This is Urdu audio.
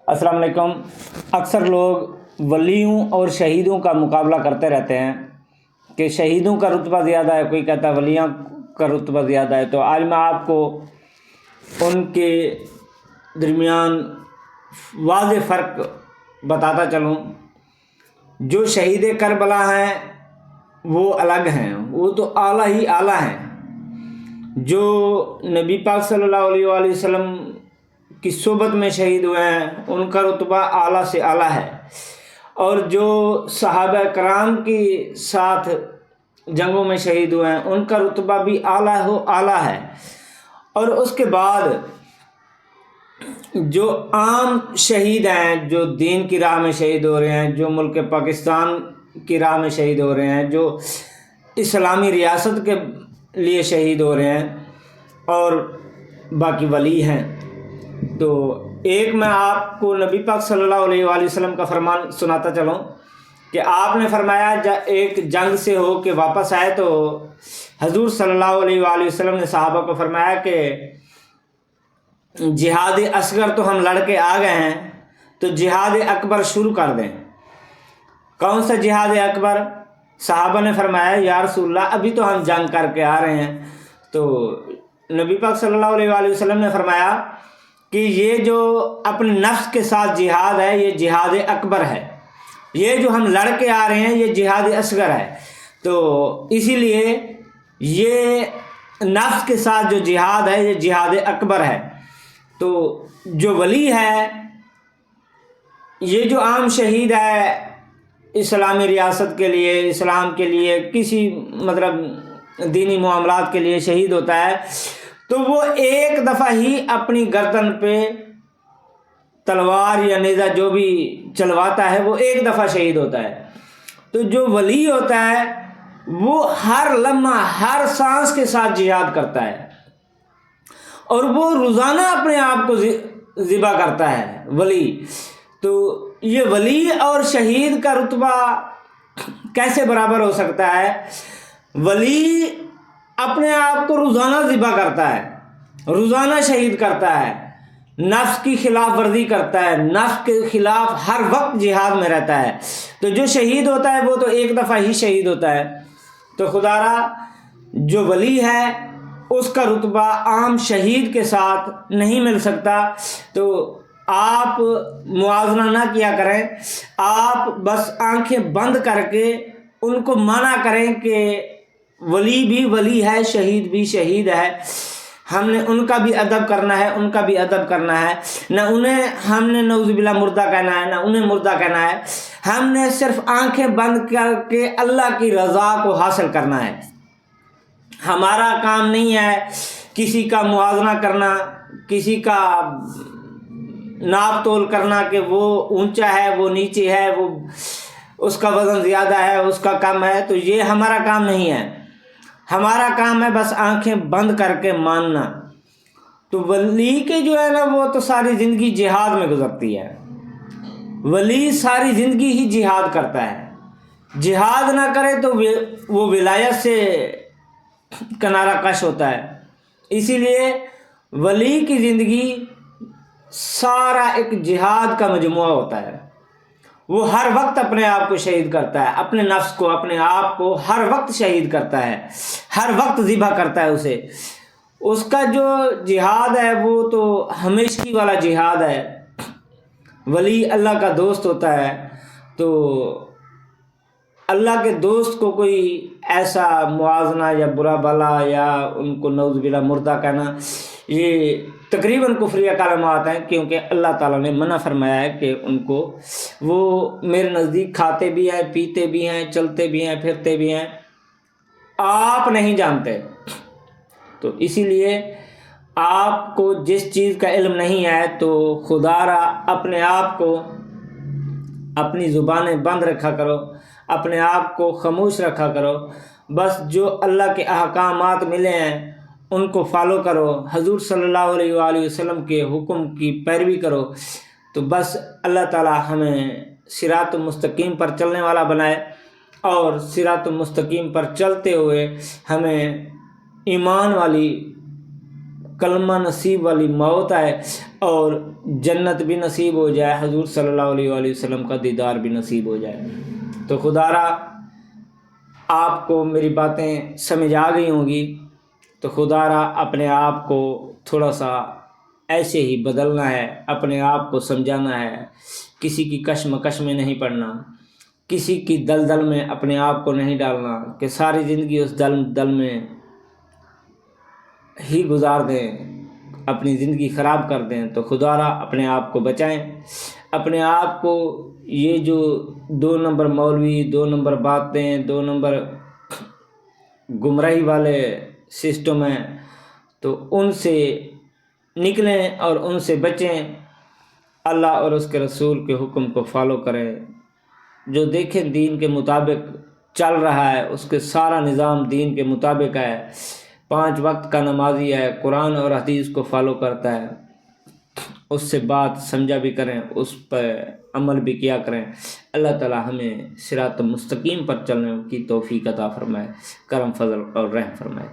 السلام علیکم۔ اکثر لوگ ولیوں اور شہیدوں کا مقابلہ کرتے رہتے ہیں کہ شہیدوں کا رتبہ زیادہ ہے، کوئی کہتا ہے ولیوں کا رتبہ زیادہ ہے۔ تو آج میں آپ کو ان کے درمیان واضح فرق بتاتا چلوں۔ جو شہید کربلا ہیں وہ الگ ہیں، وہ تو اعلیٰ ہی اعلیٰ ہیں۔ جو نبی پاک صلی اللہ علیہ وآلہ وسلم کی صحبت میں شہید ہوئے ہیں ان کا رتبہ اعلیٰ سے اعلیٰ ہے، اور جو صحابہ کرام کے ساتھ جنگوں میں شہید ہوئے ہیں ان کا رتبہ بھی اعلیٰ ہے۔ اور اس کے بعد جو عام شہید ہیں، جو دین کی راہ میں شہید ہو رہے ہیں، جو ملک پاکستان کی راہ میں شہید ہو رہے ہیں، جو اسلامی ریاست کے لیے شہید ہو رہے ہیں، اور باقی ولی ہیں۔ تو ایک میں آپ کو نبی پاک صلی اللہ علیہ وآلہ وسلم کا فرمان سناتا چلوں کہ آپ نے فرمایا ایک جنگ سے ہو کے واپس آئے تو حضور صلی اللہ علیہ وآلہ وسلم نے صحابہ کو فرمایا کہ جہاد اصغر تو ہم لڑ کے آ گئے ہیں، تو جہاد اکبر شروع کر دیں۔ کون سا جہاد اکبر؟ صحابہ نے فرمایا یا رسول اللہ ابھی تو ہم جنگ کر کے آ رہے ہیں۔ تو نبی پاک صلی اللہ علیہ وآلہ وسلم نے فرمایا کہ یہ جو اپنے نفس کے ساتھ جہاد ہے یہ جہاد اکبر ہے، یہ جو ہم لڑ کے آ رہے ہیں یہ جہاد اصغر ہے۔ تو اسی لیے یہ نفس کے ساتھ جو جہاد ہے یہ جہاد اکبر ہے۔ تو جو ولی ہے، یہ جو عام شہید ہے اسلامی ریاست کے لیے، اسلام کے لیے، کسی دینی معاملات کے لیے شہید ہوتا ہے، تو وہ ایک دفعہ ہی اپنی گردن پہ تلوار یا نیزہ جو بھی چلواتا ہے وہ ایک دفعہ شہید ہوتا ہے۔ تو جو ولی ہوتا ہے وہ ہر لمحہ ہر سانس کے ساتھ جہاد کرتا ہے، اور وہ روزانہ اپنے آپ کو ذبح کرتا ہے ولی۔ تو یہ ولی اور شہید کا رتبہ کیسے برابر ہو سکتا ہے؟ ولی اپنے آپ کو روزانہ ذبح کرتا ہے، روزانہ شہید کرتا ہے، نفس کی خلاف ورزی کرتا ہے، نفس کے خلاف ہر وقت جہاد میں رہتا ہے۔ تو جو شہید ہوتا ہے وہ تو ایک دفعہ ہی شہید ہوتا ہے۔ تو خدا را جو ولی ہے اس کا رتبہ عام شہید کے ساتھ نہیں مل سکتا۔ تو آپ موازنہ نہ کیا کریں، آپ بس آنکھیں بند کر کے ان کو مانا کریں کہ ولی بھی ولی ہے، شہید بھی شہید ہے۔ ہم نے ان کا بھی ادب کرنا ہے، ان کا بھی ادب کرنا ہے۔ نہ انہیں ہم نے نعوذ باللہ مردہ کہنا ہے، نہ انہیں مردہ کہنا ہے۔ ہم نے صرف آنکھیں بند کر کے اللہ کی رضا کو حاصل کرنا ہے۔ ہمارا کام نہیں ہے کسی کا موازنہ کرنا، کسی کا ناپ تول کرنا کہ وہ اونچا ہے، وہ نیچے ہے، وہ اس کا وزن زیادہ ہے، اس کا کم ہے۔ تو یہ ہمارا کام نہیں ہے۔ ہمارا کام ہے بس آنکھیں بند کر کے ماننا۔ تو ولی کے جو ہے نا وہ تو ساری زندگی جہاد میں گزرتی ہے۔ ولی ساری زندگی ہی جہاد کرتا ہے، جہاد نہ کرے تو وہ ولایت سے کنارہ کش ہوتا ہے۔ اسی لیے ولی کی زندگی سارا ایک جہاد کا مجموعہ ہوتا ہے۔ وہ ہر وقت اپنے آپ کو شہید کرتا ہے، اپنے نفس کو، اپنے آپ کو ہر وقت شہید کرتا ہے، ہر وقت ذبح کرتا ہے اسے۔ اس کا جو جہاد ہے وہ تو ہمیشگی والا جہاد ہے۔ ولی اللہ کا دوست ہوتا ہے، تو اللہ کے دوست کو کوئی ایسا موازنہ یا برا بھلا یا ان کو نعوذ باللہ مردہ کہنا، یہ تقریباً کفریہ کلمات ہیں، کیونکہ اللہ تعالیٰ نے منع فرمایا ہے کہ ان کو، وہ میرے نزدیک کھاتے بھی ہیں، پیتے بھی ہیں، چلتے بھی ہیں، پھرتے بھی ہیں، آپ نہیں جانتے۔ تو اسی لیے آپ کو جس چیز کا علم نہیں ہے تو خدا را اپنے آپ کو، اپنی زبانیں بند رکھا کرو، اپنے آپ کو خاموش رکھا کرو۔ بس جو اللہ کے احکامات ملے ہیں ان کو فالو کرو، حضور صلی اللہ علیہ وآلہ وسلم کے حکم کی پیروی کرو، تو بس اللہ تعالیٰ ہمیں صراط مستقیم پر چلنے والا بنائے، اور صراط مستقیم پر چلتے ہوئے ہمیں ایمان والی کلمہ نصیب والی موت آئے اور جنت بھی نصیب ہو جائے، حضور صلی اللہ علیہ وآلہ وسلم کا دیدار بھی نصیب ہو جائے۔ تو خدا را آپ کو میری باتیں سمجھ آ گئی ہوں گی، تو خدا را اپنے آپ کو تھوڑا سا ایسے ہی بدلنا ہے، اپنے آپ کو سمجھانا ہے، کسی کی کشمکش میں نہیں پڑنا، کسی کی دلدل میں اپنے آپ کو نہیں ڈالنا کہ ساری زندگی اس دل میں ہی گزار دیں، اپنی زندگی خراب کر دیں۔ تو خدا را اپنے آپ کو بچائیں، اپنے آپ کو یہ جو 2 نمبر مولوی، 2 نمبر باتیں، 2 نمبر گمراہی والے سسٹم ہیں، تو ان سے نکلیں اور ان سے بچیں، اللہ اور اس کے رسول کے حکم کو فالو کریں، جو دیکھیں دین کے مطابق چل رہا ہے، اس کے سارا نظام دین کے مطابق ہے، 5 وقت کا نمازی ہے، قرآن اور حدیث کو فالو کرتا ہے، اس سے بات سمجھا بھی کریں، اس پر عمل بھی کیا کریں۔ اللہ تعالی ہمیں صراط مستقیم پر چلنے کی توفیق عطا فرمائے، کرم فضل اور رحم فرمائے۔